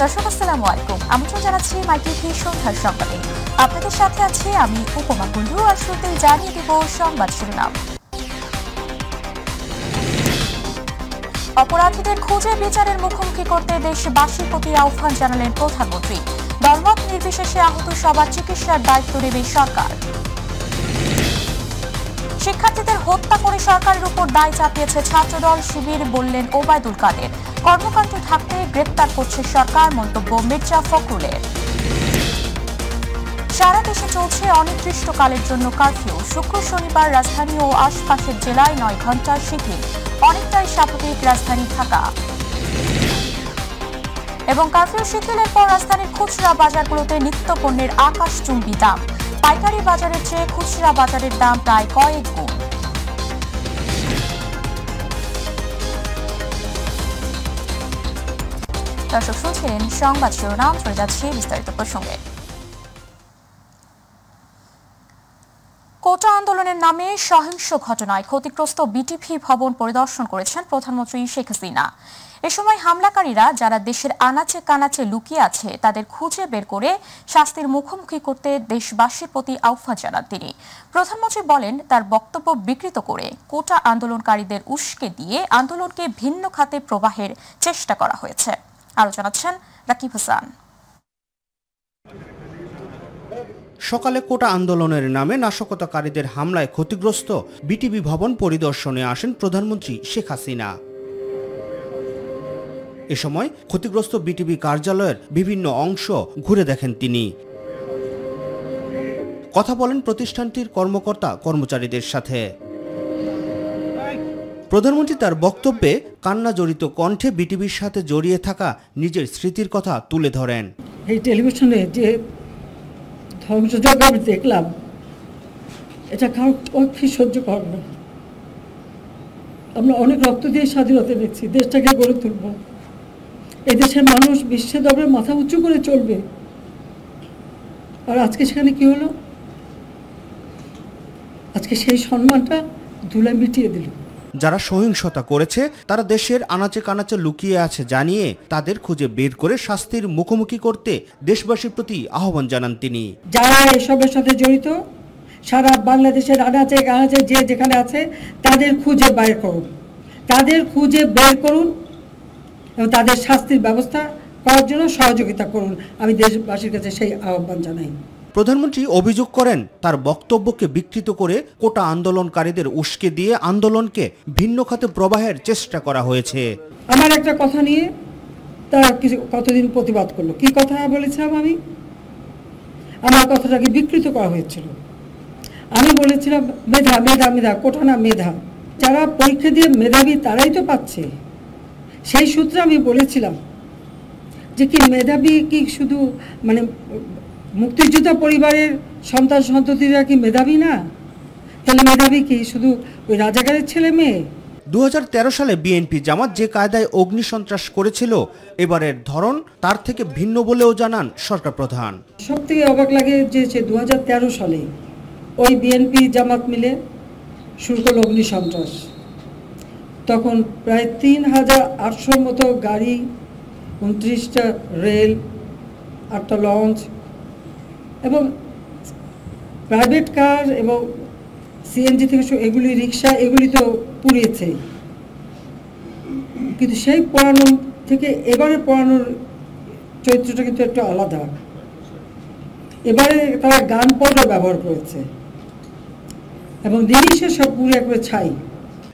দর্শক আসসালামু আলাইকুম, আমন্ত্রণ জানাচ্ছি মাইটিভি সন্ধ্যার সংবাদে। আপনাদের সাথে আছি আমি উপমা কুণ্ডু। আর শুরুতেই জানিয়ে দেব সংবাদ শিরোনাম। অপরাধীদের খুঁজে বিচারের মুখোমুখি করতে দেশবাসীর প্রতি আহ্বান জানালেন প্রধানমন্ত্রী। দলমত নির্বিশেষে আহত সবার চিকিৎসার দায়িত্ব নেবে সরকার। শিক্ষার্থীদের হত্যা করে সরকারের উপর দায় চাপিয়েছে ছাত্রদল শিবির, বললেন ওবায়দুল কাদের। কর্মকাণ্ড ঢাকতে গ্রেপ্তার করছে সরকার, মন্তব্য মির্জা ফখরুলের। সারা দেশে চলছে অনির্দিষ্টকালের জন্য কারফিউ। শুক্র শনিবার রাজধানী ও আশপাশের জেলায় 9 ঘণ্টার শিথিল, অনেকটাই স্বাভাবিক রাজধানী ঢাকা। এবং কারফিউ শিথিলের পর রাজধানীর খুচরা বাজারগুলোতে নিত্যপণ্যের আকাশচুম্বী দাম। পাইকারি বাজারের চেয়ে খুচরা বাজারের দাম প্রায় কয়েক গুণ। দর্শক শুনছিলেন সংবাদ শিরোনাম, চলে যাচ্ছে বিস্তারিত প্রসঙ্গে। কোটা আন্দোলনের নামে সহিংস ঘটনায় ক্ষতিগ্রস্ত বিটিভি ভবন পরিদর্শন করেছেন প্রধানমন্ত্রী শেখ হাসিনা। এ সময় হামলাকারীরা যারা দেশের আনাচে কানাচে লুকিয়ে আছে তাদের খুঁজে বের করে শাস্তির মুখোমুখি করতে দেশবাসীর প্রতি আহ্বান জানান তিনি। প্রধানমন্ত্রী বলেন, তার বক্তব্য বিকৃত করে কোটা আন্দোলনকারীদের উস্কে দিয়ে আন্দোলনকে ভিন্ন খাতে প্রবাহের চেষ্টা করা হয়েছে। আরো জানাচ্ছেন রাকিব হাসান। সকালে কোটা আন্দোলনের নামে নাশকতাকারীদের হামলায় ক্ষতিগ্রস্ত বিটিভি ভবন পরিদর্শনে আসেন প্রধানমন্ত্রী শেখ হাসিনা। এ সময় ক্ষতিগ্রস্ত বিটিভি কার্যালয়ের বিভিন্ন অংশ ঘুরে দেখেন তিনি। কথা বলেন প্রতিষ্ঠানটির কর্মকর্তা কর্মচারীদের সাথে। প্রধানমন্ত্রী তার বক্তব্যে কান্না জড়িত কণ্ঠে বিটিভির সাথে জড়িয়ে থাকা নিজের স্মৃতির কথা তুলে ধরেন। এই টেলিভিশনে যে ধ্বংসযজ্ঞ আমি দেখলাম, এটা কারোর পক্ষে সহ্য করব না। আমরা অনেক রক্ত দিয়ে স্বাধীনতা দেখছি, দেশটাকে গড়ে তুলব। এই দেশের মানুষ বিশ্বের দরবারে মাথা উঁচু করে চলবে। আর আজকে সেখানে কি হলো? আজকে সেই সম্মানটা ধুলায় মিটিয়ে দিল। যারা সহিংসতা করেছে তারা দেশের আনাচে কানাচে লুকিয়ে আছে জানিয়ে তাদের খুঁজে বের করে শাস্তির মুখোমুখি করতে দেশবাসীর প্রতি আহ্বান জানান তিনি। যারা এসবের সাথে জড়িত সারা বাংলাদেশের আনাচে কানাচে যে যেখানে আছে তাদের খুঁজে বের করুন, তাদের খুঁজে বের করুন এবং তাদের শাস্তির ব্যবস্থা করার জন্য সহযোগিতা করুন। আমি দেশবাসীর কাছে সেই আহ্বান জানাই। প্রধানমন্ত্রী অভিযোগ করেন, তার বক্তব্যকে বিকৃত করে কোটা আন্দোলনকারীদের উস্কে দিয়ে আন্দোলনকে ভিন্ন খাতে প্রবাহের চেষ্টা করা হয়েছে। আমার একটা কথা নিয়ে তারা কতদিন প্রতিবাদ করলো। কি কথা বলেছিলাম আমি? আমার কথাটাকে বিকৃত করা হয়েছিল। আমি বলেছিলাম মেধা মেধা মেধা, কোটা না মেধা। যারা পরীক্ষা দিয়ে মেধাবী তারাই তো পাচ্ছে। সেই সূত্রে আমি বলেছিলাম যে কি মেধাবী কি শুধু মানে মুক্তিযোদ্ধা পরিবারের সন্তান সন্ততিরা কি মেধাবী না? তাহলে মেধাবী কি শুধু ওই রাজাকারের ছেলে মেয়ে? 2013 সালে বিএনপি জামাত যে কায়দায় অগ্নিসন্ত্রাস করেছিল, এবারের ধরন তার থেকে ভিন্ন বলেও জানান সরকার প্রধান। সব থেকে অবাক লাগে যে 2013 সালে ওই বিএনপি জামাত মিলে শুরু করল অগ্নিসন্ত্রাস। তখন প্রায় 3800 মতো গাড়ি, 29টা রেল, 8টা লঞ্চ এবং প্রাইভেট কার এবং সিএনজি থেকে এগুলি রিক্সা, এগুলি তো পুড়িয়েছে। কিন্তু সেই পোড়ানো থেকে এবারে পোড়ানোর চরিত্রটা কিন্তু একটু আলাদা। এবারে তারা গান পাউডার ব্যবহার করেছে এবং জিনিসের সব পুড়ে একবারে ছাই।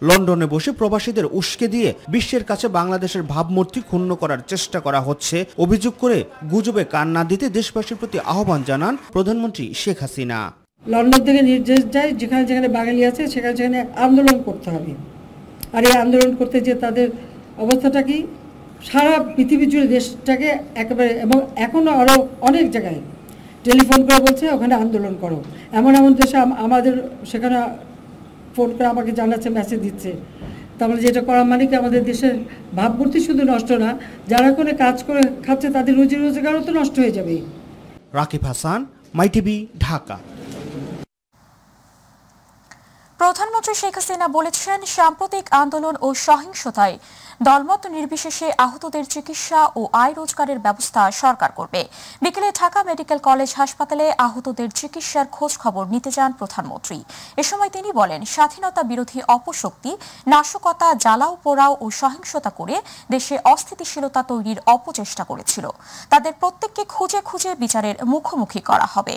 লন্ডনে বসে প্রবাসীদের উস্কে দিয়ে বিশ্বের কাছে বাংলাদেশের ভাবমূর্তি ক্ষুণ্ণ করার চেষ্টা করা হচ্ছে অভিযোগ করে গুজবে কান না দিতে দেশবাসীর প্রতি আহ্বান জানান প্রধানমন্ত্রী শেখ হাসিনা। লন্ডন থেকে নির্দেশ যায় যেখানে যেখানে বাঙালি আছে সেখানে সেখানে আন্দোলন করতে হবে। আর এই আন্দোলন করতে যে তাদের অবস্থাটা কি, সারা পৃথিবী জুড়ে দেশটাকে একেবারে, এবং এখনও আরও অনেক জায়গায় টেলিফোন করে বলছে ওখানে আন্দোলন করো। এমন এমন দেশে আমাদের সেখানে ফোন করে আমাকে জানাচ্ছে, মেসেজ দিচ্ছে। তাহলে যেটা করা মানে কি আমাদের দেশের ভাবমূর্তি শুধু নষ্ট না, যারা কোনো কাজ করে খাচ্ছে তাদের রুজি রোজগারও তো নষ্ট হয়ে যাবে। রাকিব হাসান, মাইটিভি, ঢাকা। প্রধানমন্ত্রী শেখ হাসিনা বলেছেন, সাম্প্রতিক আন্দোলন ও সহিংসতায় দলমত নির্বিশেষে আহতদের চিকিৎসা ও আয় রোজগারের ব্যবস্থা সরকার করবে। বিকেলে ঢাকা মেডিকেল কলেজ হাসপাতালে আহতদের চিকিৎসার খোঁজ খবর নিতে যান প্রধানমন্ত্রী। এ সময় তিনি বলেন, স্বাধীনতা বিরোধী অপশক্তি নাশকতা, জ্বালাও পোড়াও ও সহিংসতা করে দেশে অস্থিতিশীলতা তৈরির অপচেষ্টা করেছিল। তাদের প্রত্যেককে খুঁজে খুঁজে বিচারের মুখোমুখি করা হবে।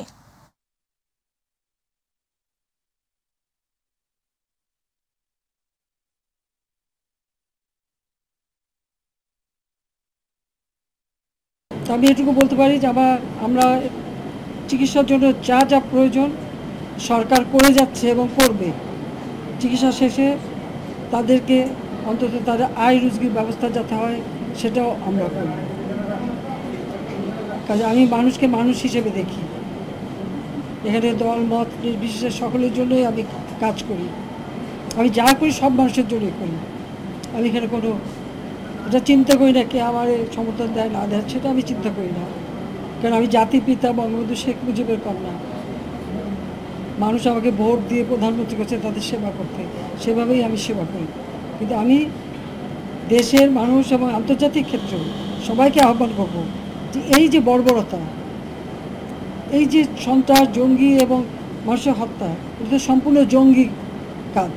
আমি এটুকু বলতে পারি যে আমরা চিকিৎসার জন্য যা যা প্রয়োজন সরকার করে যাচ্ছে এবং করবে। চিকিৎসা শেষে তাদেরকে অন্তত তাদের আয় রোজগার ব্যবস্থা যাতে হয় সেটাও আমরা করব। কাজে আমি মানুষকে মানুষ হিসেবে দেখি। এখানে দল মত নির্বিশেষে সকলের জন্যই আমি কাজ করি। আমি যা করি সব মানুষের জন্যই করি। আমি এখানে কোনো এটা চিন্তা করি না কে আমার সমর্থন দেয় না দেয়, সেটা আমি চিন্তা করি না। কারণ আমি জাতির পিতা বঙ্গবন্ধু শেখ মুজিবের কন্যা। মানুষ আমাকে ভোট দিয়ে প্রধানমন্ত্রী করছে তাদের সেবা করতে, সেভাবেই আমি সেবা করি। কিন্তু আমি দেশের মানুষ এবং আন্তর্জাতিক ক্ষেত্রে সবাইকে আহ্বান করব যে এই যে বর্বরতা, এই যে সন্ত্রাস, জঙ্গি এবং মানুষের হত্যা, এটা সম্পূর্ণ জঙ্গি কাজ।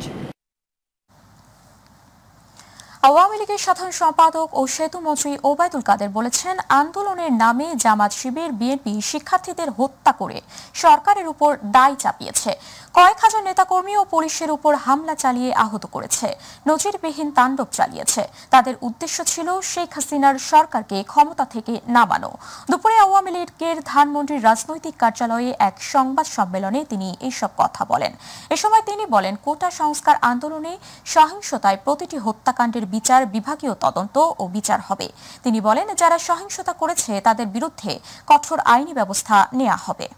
আওয়ামী লীগের সাধারণ সম্পাদক ও সেতু মন্ত্রী ওবায়দুল কাদের বলেছেন, আন্দোলনের নামে জামাত শিবির বিএনপি শিক্ষার্থীদের হত্যা করে সরকারের উপর দায় চাপিয়েছে। কয়েক হাজার নেতাকর্মী ও পুলিশের উপর হামলা চালিয়ে আহত করেছে, নজিরবিহীন তাণ্ডব চালিয়েছে। তাদের উদ্দেশ্য ছিল শেখ হাসিনার সরকারকে ক্ষমতা থেকে নামানো। দুপুরে আওয়ামী লীগের ধানমন্ডির রাজনৈতিক কার্যালয়ে এক সংবাদ সম্মেলনে তিনি এইসব কথা বলেন। এ সময় তিনি বলেন, কোটা সংস্কার আন্দোলনে সহিংসতায় প্রতিটি হত্যাকাণ্ডের বিচার বিভাগীয় তদন্ত ও বিচার হবে। তিনি বলেন, যারা সহিংসতা করেছে তাদের বিরুদ্ধে কঠোর আইনি ব্যবস্থা নেওয়া হবে।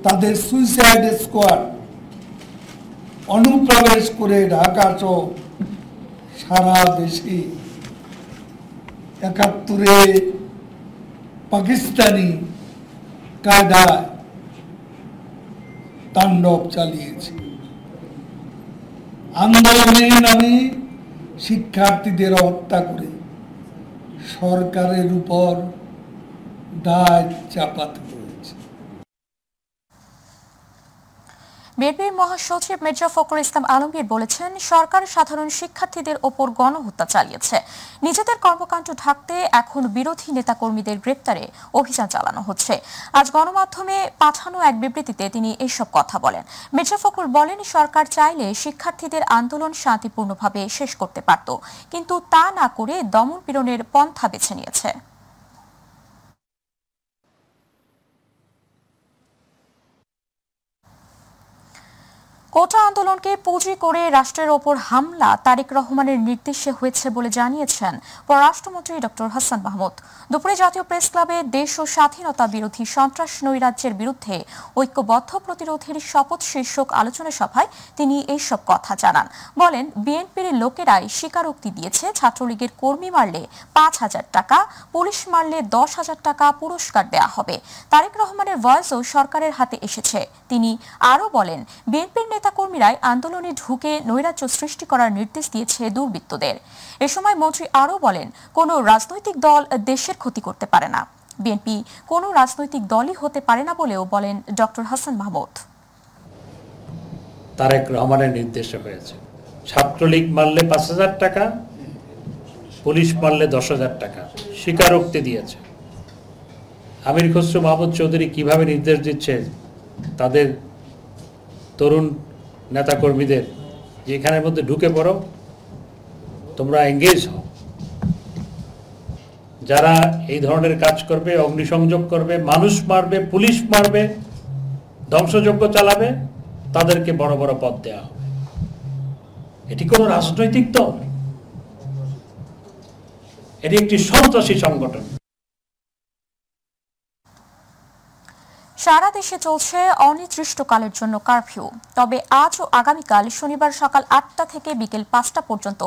তাদের সুইসাইড স্কোয়াড অনুপ্রবেশ করে ঢাকা সহ সারা দেশে ৭১-এ পাকিস্তানি কায়দায় তাণ্ডব চালিয়েছে। আন্দোলনের নামে শিক্ষার্থীদের হত্যা করে সরকারের উপর দায় চাপাতে হয়েছে। বিএনপির মহাসচিব মির্জা ফখরুল ইসলাম আলমগীর বলেছেন, সরকার সাধারণ শিক্ষার্থীদের ওপর গণহত্যা চালিয়েছে। নিজেদের কর্মকাণ্ড ঢাকতে এখন বিরোধী নেতাকর্মীদের গ্রেপ্তারে অভিযান চালানো হচ্ছে। আজ গণমাধ্যমে পাঠানো এক বিবৃতিতে তিনি এইসব কথা বলেন। মির্জা ফখরুল বলেন, সরকার চাইলে শিক্ষার্থীদের আন্দোলন শান্তিপূর্ণভাবে শেষ করতে পারত, কিন্তু তা না করে দমন পীড়নের পন্থা বেছে নিয়েছে। কোটা আন্দোলনকে পুঁজি করে রাষ্ট্রের ওপর হামলা তারেক রহমানের নির্দেশে হয়েছে বলে জানিয়েছেন পররাষ্ট্রমন্ত্রী ডক্টর হাসান মাহমুদ। দুপুরে জাতীয় প্রেস ক্লাবে দেশ ও স্বাধীনতা বিরোধী সন্ত্রাস নৈরাজ্যের বিরুদ্ধে ঐক্যবদ্ধ প্রতিরোধের শপথ শীর্ষক আলোচনা সভায় তিনি এইসব কথা জানান। বলেন, বিএনপির লোকেরাই স্বীকারোক্তি দিয়েছে, ছাত্রলীগের কর্মী মারলে ৫,০০০ টাকা, পুলিশ মারলে ১০,০০০ টাকা পুরস্কার দেয়া হবে। তারেক রহমানের ভয়েসও সরকারের হাতে এসেছে। তিনি আরও বলেন, বিএনপির নেতাকর্মীরাই আন্দোলনে ঢুকে নৈরাজ্য সৃষ্টি করার নির্দেশ দিয়েছে দুর্বৃত্তদের। এ সময় মন্ত্রী আরও বলেন, কোনো রাজনৈতিক দল দেশের ক্ষতি করতে পারে না। বিএনপি কোনো রাজনৈতিক দলই হতে পারে না বলেও বলেন ডক্টর হাসান মাহমুদ। তারেক রহমানের নির্দেশে হয়েছে। ছাত্রলীগ মারলে ৫,০০০ টাকা, পুলিশ মারলে ১০,০০০ টাকা স্বীকারোক্তি দিয়েছে। আমির খসরু মাহমুদ চৌধুরী কিভাবে নির্দেশ দিচ্ছে তাদের তরুণ নেতাকর্মীদের যে এখানের মধ্যে ঢুকে পড়ো, তোমরা এঙ্গেজ হও। যারা এই ধরনের কাজ করবে, অগ্নিসংযোগ করবে, মানুষ মারবে, পুলিশ মারবে, ধ্বংসযজ্ঞ চালাবে, তাদেরকে বড় বড় পদ দেওয়া হবে। এটি কোনো রাজনৈতিক দল, এটি একটি সন্ত্রাসী সংগঠন। সারা দেশে চলছে অনির্দিষ্টকালের জন্য কারফিউ। তবে আজ ও আগামীকাল শনিবার সকাল 8টা থেকে বিকেল 5টা পর্যন্ত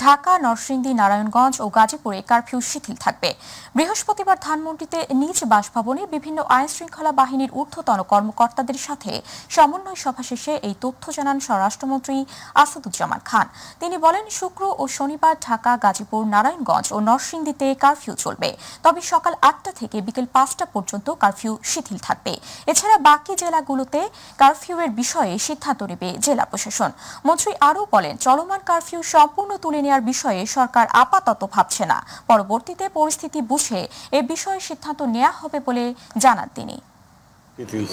ঢাকা, নরসিংদী, নারায়ণগঞ্জ ও গাজীপুরে কারফিউ শিথিল থাকবে। বৃহস্পতিবার ধানমন্ডিতে নিজ বাসভবনে বিভিন্ন আইন শৃঙ্খলা বাহিনীর ঊর্ধ্বতন কর্মকর্তাদের সাথে সমন্বয় সভা শেষে এই তথ্য জানান স্বরাষ্ট্রমন্ত্রী আসাদুজ্জামান খান। তিনি বলেন, শুক্র ও শনিবার ঢাকা, গাজীপুর, নারায়ণগঞ্জ ও নরসিংদীতে কারফিউ চলবে। তবে সকাল 8টা থেকে বিকেল 5টা পর্যন্ত কারফিউ শিথিল থাকবে। এছাড়া বাকি জেলাগুলোতে কারফিউয়ের বিষয়ে সিদ্ধান্ত নেবে জেলা প্রশাসন। মন্ত্রী আরও বলেন, চলমান কারফিউ সম্পূর্ণ তুলে নেওয়ার বিষয়ে সরকার আপাতত ভাবছে না। পরবর্তীতে পরিস্থিতি বুঝে এ বিষয়ে সিদ্ধান্ত নেওয়া হবে বলে জানান তিনি।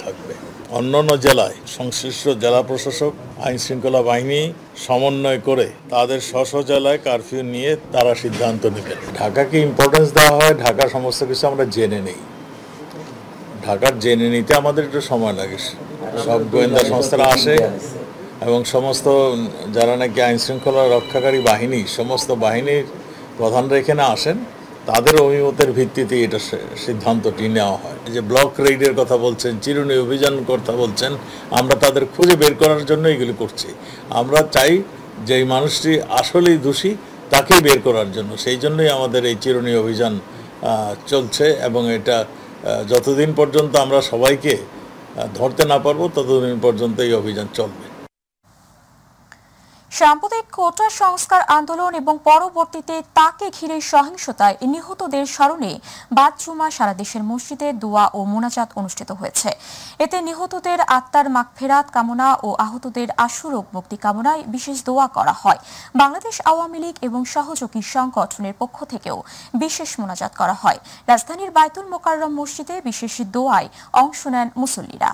থাকবে অন্যান্য জেলায় সংশ্লিষ্ট জেলা প্রশাসক, আইন শৃঙ্খলা বাহিনী সমন্বয় করে তাদের স্ব জেলায় কারফিউ নিয়ে তারা সিদ্ধান্ত নেবেন। ঢাকাকে ইম্পর্টেন্স দেওয়া হয়, ঢাকা সমস্ত কিছু আমরা জেনে নেই। ঢাকার জেনে নিতে আমাদের একটু সময় লাগে। সব গোয়েন্দা সংস্থারা আসে এবং সমস্ত যারা নাকি আইন শৃঙ্খলা রক্ষাকারী বাহিনী, সমস্ত বাহিনীর প্রধানরা এখানে আসেন, তাদের অভিমতের ভিত্তিতে এটা সিদ্ধান্তটি নেওয়া হয়। যে ব্লক রেইডের কথা বলছেন, চিরুনি অভিযান কথা বলছেন, আমরা তাদের খুঁজে বের করার জন্য এগুলি করছি। আমরা চাই যে এই মানুষটি আসলেই দোষী, তাকেই বের করার জন্য। সেই জন্যই আমাদের এই চিরুনি অভিযান চলছে এবং এটা যতদিন পর্যন্ত আমরা সবাইকে ধরতে না পারবো ততদিন পর্যন্ত এই অভিযান চলবে। সাম্প্রতিক কোটা সংস্কার আন্দোলন এবং পরবর্তীতে তাকে ঘিরে সহিংসতায় নিহতদের স্মরণে বাদ জুমা সারা দেশের মসজিদে দোয়া ও মোনাজাত অনুষ্ঠিত হয়েছে। এতে নিহতদের আত্মার মাগফিরাত কামনা ও আহতদের আশুরোগ মুক্তি কামনায় বিশেষ দোয়া করা হয়। বাংলাদেশ আওয়ামী লীগ এবং সহযোগী সংগঠনের পক্ষ থেকেও বিশেষ মোনাজাত করা হয়। রাজধানীর বাইতুল মোকাররম মসজিদে বিশেষ দোয়ায় অংশ নেন মুসল্লিরা।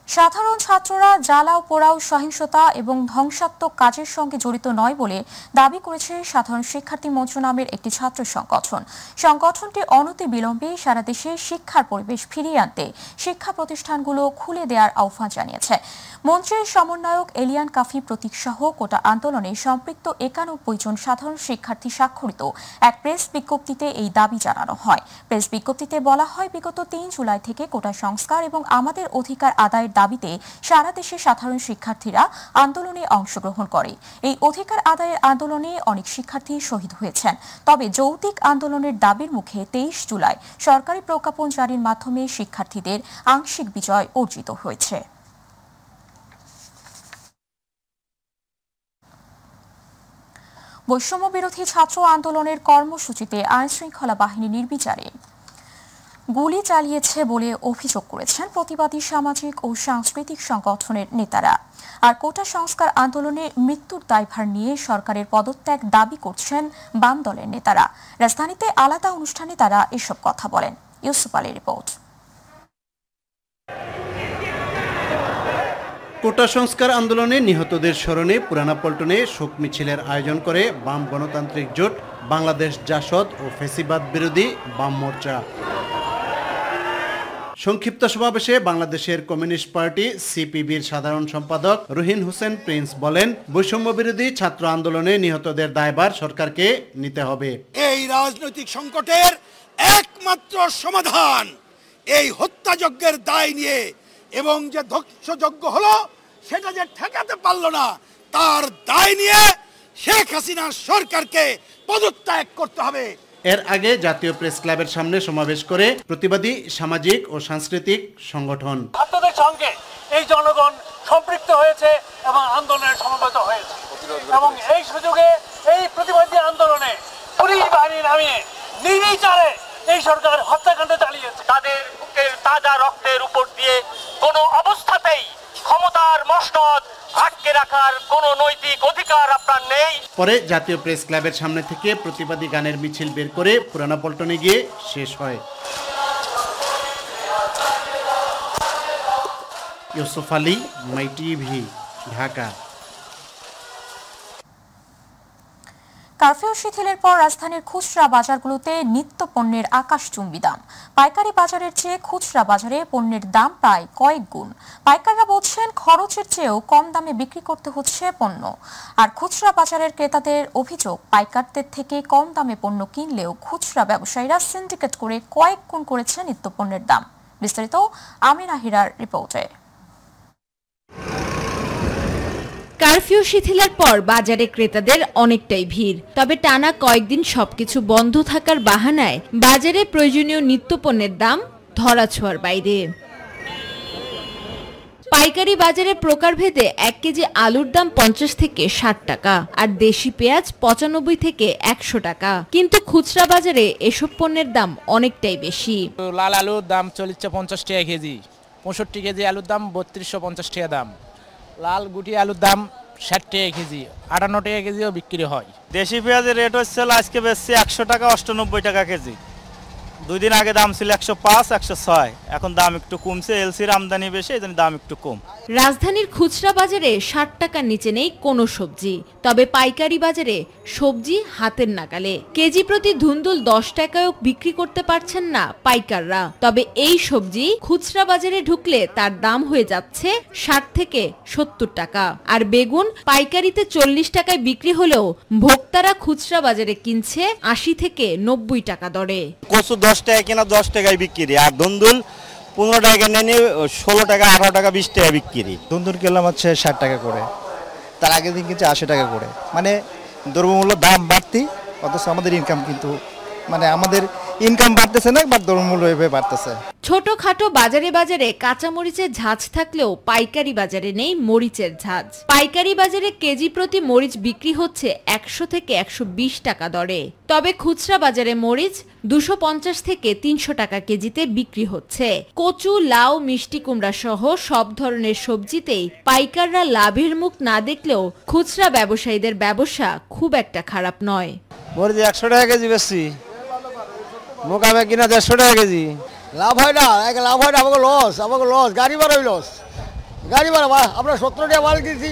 সাধারণ ছাত্ররা জ্বালাও পোড়াও, সহিংসতা এবং ধ্বংসাত্মক কাজের সঙ্গে জড়িত নয় বলে দাবি করেছে সাধারণ শিক্ষার্থী মঞ্চ নামের একটি ছাত্র সংগঠন। সংগঠনটি অনতি বিলম্বে সারা দেশে শিক্ষার পরিবেশ ফিরিয়ে আনতে শিক্ষা প্রতিষ্ঠানগুলো খুলে দেওয়ার আহ্বান জানিয়েছে। মঞ্চের সমন্বয়ক এলিয়ান কাফি প্রতীক সহ কোটা আন্দোলনে সম্পৃক্ত 91 জন সাধারণ শিক্ষার্থী স্বাক্ষরিত এক প্রেস বিজ্ঞপ্তিতে এই দাবি জানানো হয়। প্রেস বিজ্ঞপ্তিতে বলা হয়, বিগত 3 জুলাই থেকে কোটা সংস্কার এবং আমাদের অধিকার আদায়ের দাবিতে সারা দেশে সাধারণ শিক্ষার্থীরা আন্দোলনে অংশগ্রহণ করে। এই অধিকার আদায়ের আন্দোলনে অনেক শিক্ষার্থী শহীদ হয়েছেন। তবে যৌক্তিক আন্দোলনের দাবির মুখে 23 জুলাই সরকারি প্রজ্ঞাপন জারির মাধ্যমে শিক্ষার্থীদের আংশিক বিজয় অর্জিত হয়েছে। বৈষম্য বিরোধী ছাত্র আন্দোলনের কর্মসূচিতে আইন শৃঙ্খলা বাহিনী নির্বিচারে গুলি চালিয়েছে বলে অভিযোগ করেছেন প্রতিবাদী সামাজিক ও সাংস্কৃতিক সংগঠনের নেতারা। আর কোটা সংস্কার আন্দোলনে মৃত্যুর দায়ভার নিয়ে সরকারের পদত্যাগ দাবি করছেন বাম দলের নেতারা। রাজধানীতে আলাদা অনুষ্ঠানে তারা এসব কথা বলেন। ইউসুফ আলীর রিপোর্ট। কোটা সংস্কার আন্দোলনে নিহতদের স্মরণে পুরানা পল্টনে শোক মিছিলের আয়োজন করে বাম গণতান্ত্রিক জোট, বাংলাদেশ জাসদ ও ফ্যাসিবাদ বিরোধী বাম মোর্চা। সংক্ষিপ্ত সমাবেশে বাংলাদেশের কমিউনিস্ট পার্টি সিপিবির সাধারণ সম্পাদক রুহিন হোসেন প্রিন্স বলেন, বৈষম্য বিরোধী ছাত্র আন্দোলনে নিহতদের দায়ভার সরকারকে নিতে হবে। এই রাজনৈতিক সংকটের একমাত্র সমাধান এই হত্যাযজ্ঞের দায় নিয়ে, এবং যে ধ্বংসযজ্ঞ হলো সেটা যে ঠেকাতে পারল না তার দায় নিয়ে শেখ হাসিনা সরকারকে পদত্যাগ করতে হবে। এর আগে জাতীয় প্রেস ক্লাবের সামনে সমাবেশ করে প্রতিবাদী সামাজিক ও সাংস্কৃতিক সংগঠন ছাত্রদের সঙ্গে এই জনগণ সম্পৃক্ত হয়েছে এবং আন্দোলনে সমবেত হয়েছে, এবং এই সুযোগে এই প্রতিবাদী আন্দোলনে পুলিশ বাহিনী নামিয়ে নির্বিচারে এই সরকার হত্যাকাণ্ড চালিয়েছে। তাদের বুকের তাজা রক্তের উপর দিয়ে কোনো অবস্থাতেই ক্ষমতার মসনদ আটকে রাখার কোনো নৈতিক অধিকার আপনার নেই। পরে জাতীয় প্রেস ক্লাবের সামনে থেকে প্রতিবাদী গানের মিছিল বের করে পুরানা পল্টনে গিয়ে শেষ হয়। ইউসুফ আলী, মাই টিভি, ঢাকা। কারফিউ শিথিলের পর রাজধানীর খুচরা বাজারগুলোতে নিত্য পণ্যের আকাশচুম্বী দাম। পাইকারি বাজারের চেয়ে খুচরা বাজারে পণ্যের দাম প্রায় কয়েক গুণ। পাইকাররা বলছেন খরচের চেয়েও কম দামে বিক্রি করতে হচ্ছে পণ্য। আর খুচরা বাজারের ক্রেতাদের অভিযোগ, পাইকারদের থেকে কম দামে পণ্য কিনলেও খুচরা ব্যবসায়ীরা সিন্ডিকেট করে কয়েক গুণ করেছে নিত্য পণ্যের দাম। বিস্তারিত আমিনা হিরার রিপোর্টে। কারফিউ শিথিলের পর বাজারে ক্রেতাদের অনেকটাই ভিড়। তবে টানা কয়েকদিন সবকিছু বন্ধ থাকার বাহানায় বাজারে প্রয়োজনীয় নিত্যপণ্যের দাম ধরাছোঁয়ার বাইরে। পাইকারি বাজারে প্রকারভেদে 1 কেজি আলুর দাম 50 থেকে 60 টাকা, আর দেশি পেঁয়াজ 95 থেকে 100 টাকা। কিন্তু খুচরা বাজারে এসব পণ্যের দাম অনেকটাই বেশি। লাল আলুর দাম চলছে 50 টাকা কেজি, 65 কেজি আলুর দাম 3250 টাকা দাম, লাল গুটি আলুর দাম 60 টাকা কেজি, 58 টাকা কেজিও বিক্রি হয়। দেশি পেঁয়াজের রেট হচ্ছে আজকে বেশি 100 টাকা 98 টাকা কেজি। 2 দিন আগে দাম ছিল 105 106, এখন দাম একটু কমছে, এলসির আমদানি বেশি, এজন্য দাম একটু কম। রাজধানীর খুচরা বাজারে 60 টাকার নিচে নেই কোনো সবজি। তবে পাইকারি বাজারে সবজি হাতের নাগালে। কেজি প্রতি ধুন্দুল 10 টাকায়ও বিক্রি করতে পারছেন না পাইকাররা। তবে এই সবজি খুচরা বাজারে ঢুকলে তার দাম হয়ে যাচ্ছে 60 থেকে 70 টাকা। আর বেগুন পাইকারিতে 40 টাকায় বিক্রি হলেও ভোক্তারা খুচরা বাজারে কিনছে 80 থেকে 90 টাকা দরে। কচু 10 টাকা কিনা 10 টাকায় বিক্রি, আর ধুন্দুল 15 টাকা নেনি 16 টাকা 18 টাকা 20 টাকা বিক্রি। ধুন্দুল কিনলাম হচ্ছে 60 টাকা করে, তার আগের দিন কিনছে 80 টাকা করে। মানে দ্রব্যমূল্য দাম বাড়তি, অথচ আমাদের ইনকাম কিন্তু আমাদের ইনকাম বাড়তেছে না, বাট দ্রব্যমূল্য এভাবে বাড়তেছে। ছোটখাটো বাজারে বাজারে কাঁচামরিচের ঝাঁজ থাকলেও পাইকারি বাজারে নেই মরিচের ঝাঁজ। পাইকারি বাজারে কেজি প্রতি মরিচ বিক্রি হচ্ছে 100 থেকে 120 টাকা দরে। তবে খুচরা বাজারে মরিচ 250 থেকে 300 টাকা কেজিতে বিক্রি হচ্ছে। কচু, লাউ, মিষ্টি কুমড়া সহ সব ধরনের সবজিতেই পাইকাররা লাভের মুখ না দেখলেও খুচরা ব্যবসায়ীদের ব্যবসা খুব একটা খারাপ নয়। মরিচ 100 টাকা কেজি বেশি, মোকামে কিনা 150 টাকা কেজি। লাভ হয় না, লাভ হয় না, আমাকে লস, গাড়ি ভাড়া লস। গাড়ি ভাড়া আমরা 17 টাকা মাল কিনছি,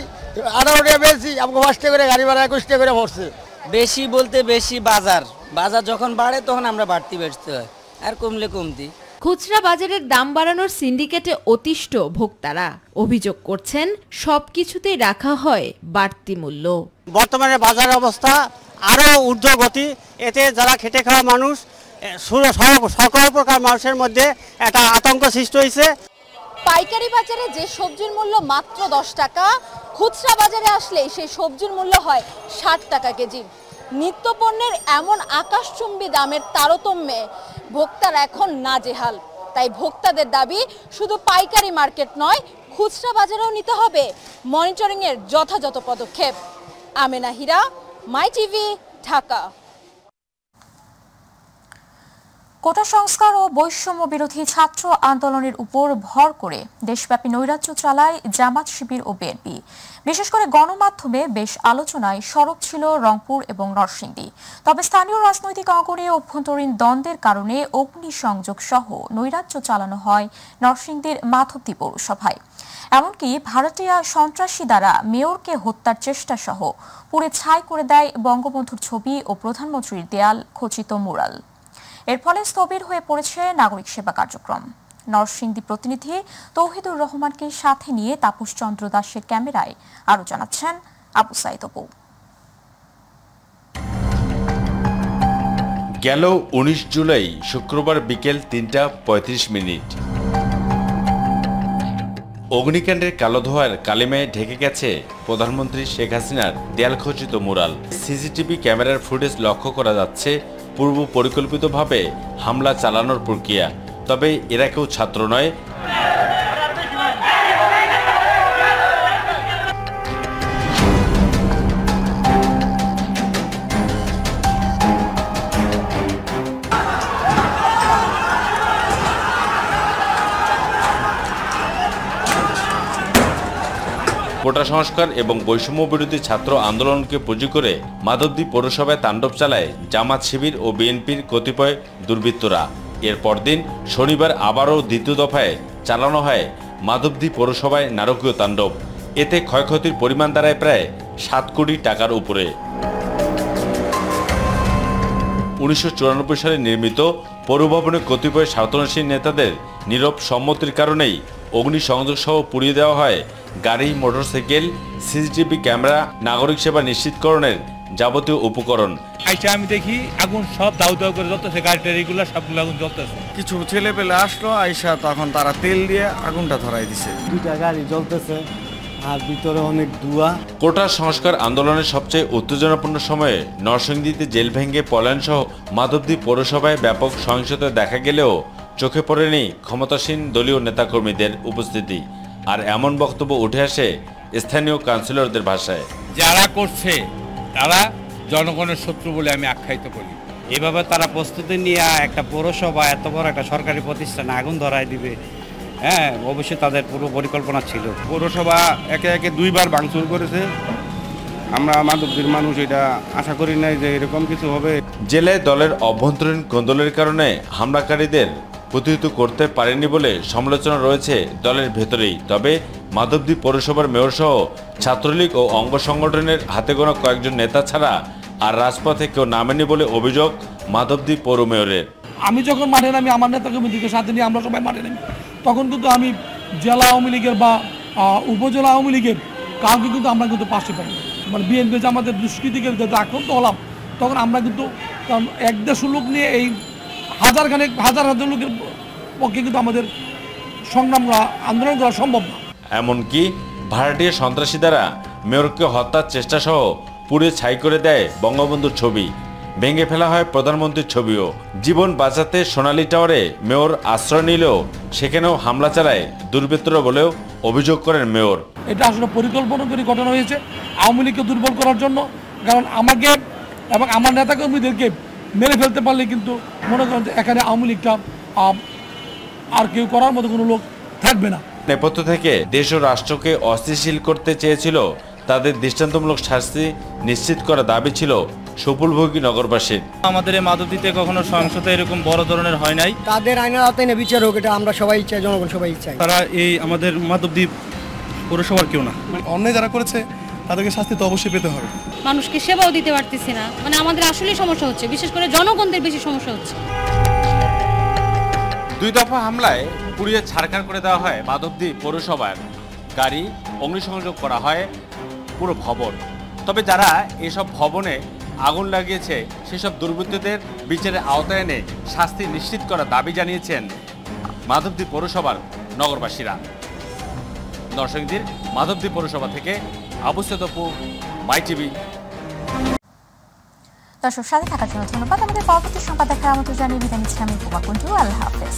18 টাকা বেচছি, আমাকে 5 টাকা করে গাড়ি ভাড়া 21 টাকা করে পড়ছে। বেশি বলতে বেশি বাজার যখন বাড়ে তখন আমরা বাড়তি বেচতে হয়, আর কমলে কমতি। খুচরা বাজারের দাম বাড়ানোর সিন্ডিকেটে অতিষ্ঠ ভোক্তারা। অভিযোগ করছেন সবকিছুতেই রাখা হয় বাড়তি মূল্য। বর্তমানে বাজার অবস্থা আরো ঊর্ধ্বগতি, এতে যারা খেটে খাওয়া মানুষ, সকল প্রকার মানুষের মধ্যে একটা আতঙ্ক সৃষ্টি হয়েছে। পাইকারি বাজারে যে সবজির মূল্য মাত্র 10 টাকা, খুচরা বাজারে আসলে সেই সবজির মূল্য হয় 60 টাকা কেজি। নিত্য পণ্যের এমন আকাশচুম্বী দামের তারতম্যে ভোক্তারা এখন নাজেহাল। তাই ভোক্তাদের দাবি শুধু পাইকারি মার্কেট নয়, খুচরা বাজারেও নিতে হবে মনিটরিংয়ের যথাযথ পদক্ষেপ। আমিনা হিরা, মাই টিভি, ঢাকা। কোটা সংস্কার ও বৈষম্য বিরোধী ছাত্র আন্দোলনের উপর ভর করে দেশব্যাপী নৈরাজ্য চালায় জামাত, শিবির ও বিএনপি। বিশেষ করে গণমাধ্যমে বেশ আলোচনায় সরব ছিল রংপুর এবং নরসিংদী। তবে স্থানীয় রাজনৈতিক অঙ্গনে অভ্যন্তরীণ দ্বন্দ্বের কারণে অগ্নিসংযোগ সহ নৈরাজ্য চালানো হয় নরসিংদীর মাধবদী পৌরসভায়। এমনকি ভাড়াটিয়া সন্ত্রাসী দ্বারা মেয়রকে হত্যার চেষ্টা সহ পুড়ে ছাই করে দেয় বঙ্গবন্ধুর ছবি ও প্রধানমন্ত্রীর দেয়াল খচিত মুরাল। এর ফলে স্থবির হয়ে পড়েছে নাগরিক সেবা কার্যক্রম। নরসিংদী প্রতিনিধি তৌহিদুর রহমানকে সাথে নিয়ে তাপস চন্দ্র দাসের ক্যামেরায় আরো জানাচ্ছেন আবু সাইদ অপু। গেল 19 জুলাই শুক্রবার বিকেল 3:35। অগ্নিকাণ্ডের কালো ধোঁয়ার কালিমায় ঢেকে গেছে প্রধানমন্ত্রী শেখ হাসিনার দেয়ালখচিত মুরাল। সিসিটিভি ক্যামেরার ফুটেজ লক্ষ্য করা যাচ্ছে পূর্ব পরিকল্পিতভাবে হামলা চালানোর প্রক্রিয়া। তবে এরা কেউ ছাত্র নয়, কোটা সংস্কার এবং বৈষম্য বিরোধী ছাত্র আন্দোলনকে পুঁজি করে মাধবদী পৌরসভায় তাণ্ডব চালায় জামাত, শিবির ও বিএনপির কতিপয় দুর্বৃত্তরা। এর পরদিন শনিবার আবারও দ্বিতীয় দফায় চালানো হয় মাধবদী পৌরসভায় নারকীয় তাণ্ডব। এতে ক্ষয়ক্ষতির পরিমাণ দাঁড়ায় প্রায় 7 কোটি টাকার উপরে। 1994 সালে নির্মিত পৌরভবনে কতিপয় স্বার্থান্বেষী নেতাদের নীরব সম্মতির কারণেই অগ্নিসংযোগ সহ পুড়িয়ে দেওয়া হয় গাড়ি, মোটরসাইকেল, সিসিটিভি ক্যামেরা, নাগরিক সেবা নিশ্চিতকরণের যাবতীয় উপকরণ। আইসা আমি দেখি আগুন সব দাউ দাউ করে জ্বলতেছে, গাড়িটা রেগুলার সবগুলো আগুন জ্বলতেছে। কিছু ছেলে পেলে আসলো, আইসা তখন তারা তেল দিয়ে আগুনটা ধরাই দিছে। দুইটা গাড়ি জ্বলতেছে আর ভিতরে অনেক ধোঁয়া। কোটা সংস্কার আন্দোলনের সবচেয়ে উত্তেজনাপূর্ণ সময়ে নরসিংদীতে জেল ভেঙে পলায়ন সহ মাধবদী পৌরসভায় ব্যাপক সহিংসতা দেখা গেলেও চোখে পড়েনি ক্ষমতাসীন দলীয় নেতাকর্মীদের উপস্থিতি। আর এমন বক্তব্য উঠে আসে স্থানীয় কাউন্সিলরদের ভাষায়, যারা করছে তারা জনগণের শত্রু বলে আমি আখ্যায়িত করি। এভাবে তারা প্রস্তুতি নিয়ে একটা পৌরসভা এত বড় একটা সরকারি প্রতিষ্ঠানে আগুন ধরায় দিবে, হ্যাঁ অবশ্যই তাদের পুরো পরিকল্পনা ছিল। পৌরসভা একে একে 2 বার ভাঙচুর করেছে। আমরা মাধবদীর মানুষ এটা আশা করি নাই যে এরকম কিছু হবে। জেলায় দলের অভ্যন্তরীণ কোন্দলের কারণে হামলাকারীদের প্রতিহত করতে পারেনি বলে সমালোচনা রয়েছে দলের ভেতরেই। তবে মাধবদী পৌরসভার মেয়র সহ ছাত্রলীগ ও অঙ্গ সংগঠনের হাতে গোনা কয়েকজন নেতা ছাড়া আর রাজপথে কেউ নামেনি বলে অভিযোগ মাধবদী পৌর মেয়রের। আমি যখন মাঠে নামি, আমার নেতাকর্মীদেরকে সাথে নিয়ে আমরা সবাই মাঠে নামি, তখন কিন্তু আমি জেলা আওয়ামী লীগের বা উপজেলা আওয়ামী লীগের কাউকে কিন্তু আমরা কিন্তু পাশে পাই। মানে বিএনপি যে আমাদের দুষ্কৃতিকে যাতে আক্রান্ত হলাম, তখন আমরা কিন্তু 1-150 লোক নিয়ে এই হাজার লোকের পক্ষে কিন্তু আমাদের সংগ্রাম করা, আন্দোলন করা সম্ভব না। এমনকি ভাড়াটিয়া সন্ত্রাসী দ্বারা মেয়রকে হত্যার চেষ্টা সহ পুড়ে ছাই করে দেয় বঙ্গবন্ধুর ছবি, ভেঙে ফেলা হয় প্রধানমন্ত্রীর ছবিও। জীবন বাঁচাতে সোনালী টাওয়ারে মেয়র আশ্রয় নিলেও সেখানেও হামলা চালায় দুর্বৃত্তরা বলেও অভিযোগ করেন মেয়র। এটা আসলে পরিকল্পনা করে ঘটনা হয়েছে আওয়ামী লীগকে দুর্বল করার জন্য। কারণ আমাকে এবং আমার নেতাকর্মীদেরকে মেরে ফেলতে পারলে কিন্তু মনে করেন যে এখানে আওয়ামী লীগটা আর কেউ করার মতো কোনো লোক থাকবে না। নেপথ্য থেকে দেশ ও রাষ্ট্রকে অস্থিতিশীল করতে চেয়েছিল তাদের দৃষ্টান্তমূলক শাস্তি নিশ্চিত করা দাবি ছিল সুফলভোগী নগরবাসীর। আমাদের এই মাধবদীতে কখনো সহিংসতা এরকম বড় ধরনের হয় নাই। তাদের আইনের আওতায় এনে বিচার হোক, এটা আমরা সবাই চাই, জনগণ সবাই চাই। তারা এই আমাদের মাধবদী পৌরসভার কেউ না, অন্যায় যারা করেছে তাদেরকে শাস্তি তো অবশ্যই পেতে হবে। মানুষকে সেবাও দিতে পারতেছি না, মানে আমাদের আসলেই সমস্যা হচ্ছে, বিশেষ করে জনগণদের বেশি সমস্যা হচ্ছে। 2 দফা হামলায় পুড়িয়ে ছারখার করে দেওয়া হয় মাধবদী পৌরসভার গাড়ি, অগ্নিসংযোগ করা হয় পুরো ভবন। তবে যারা এসব ভবনে আগুন লাগিয়েছে সেসব দুর্বৃত্তদের বিচারের আওতায় এনে শাস্তি নিশ্চিত করার দাবি জানিয়েছেন মাধবদী পৌরসভার নগরবাসীরা। নরসিংদীর মাধবদী পৌরসভা থেকে আবু সাইদ অপু, মাই টিভি। দর্শক সাথে থাকার জন্য ধন্যবাদ। আমাদের পরবর্তী সংবাদ দেখার আমন্ত্রণ জানিয়ে বিদায় নিচ্ছি আমি উপমা কুন্ডু। আল্লাহ হাফেজ।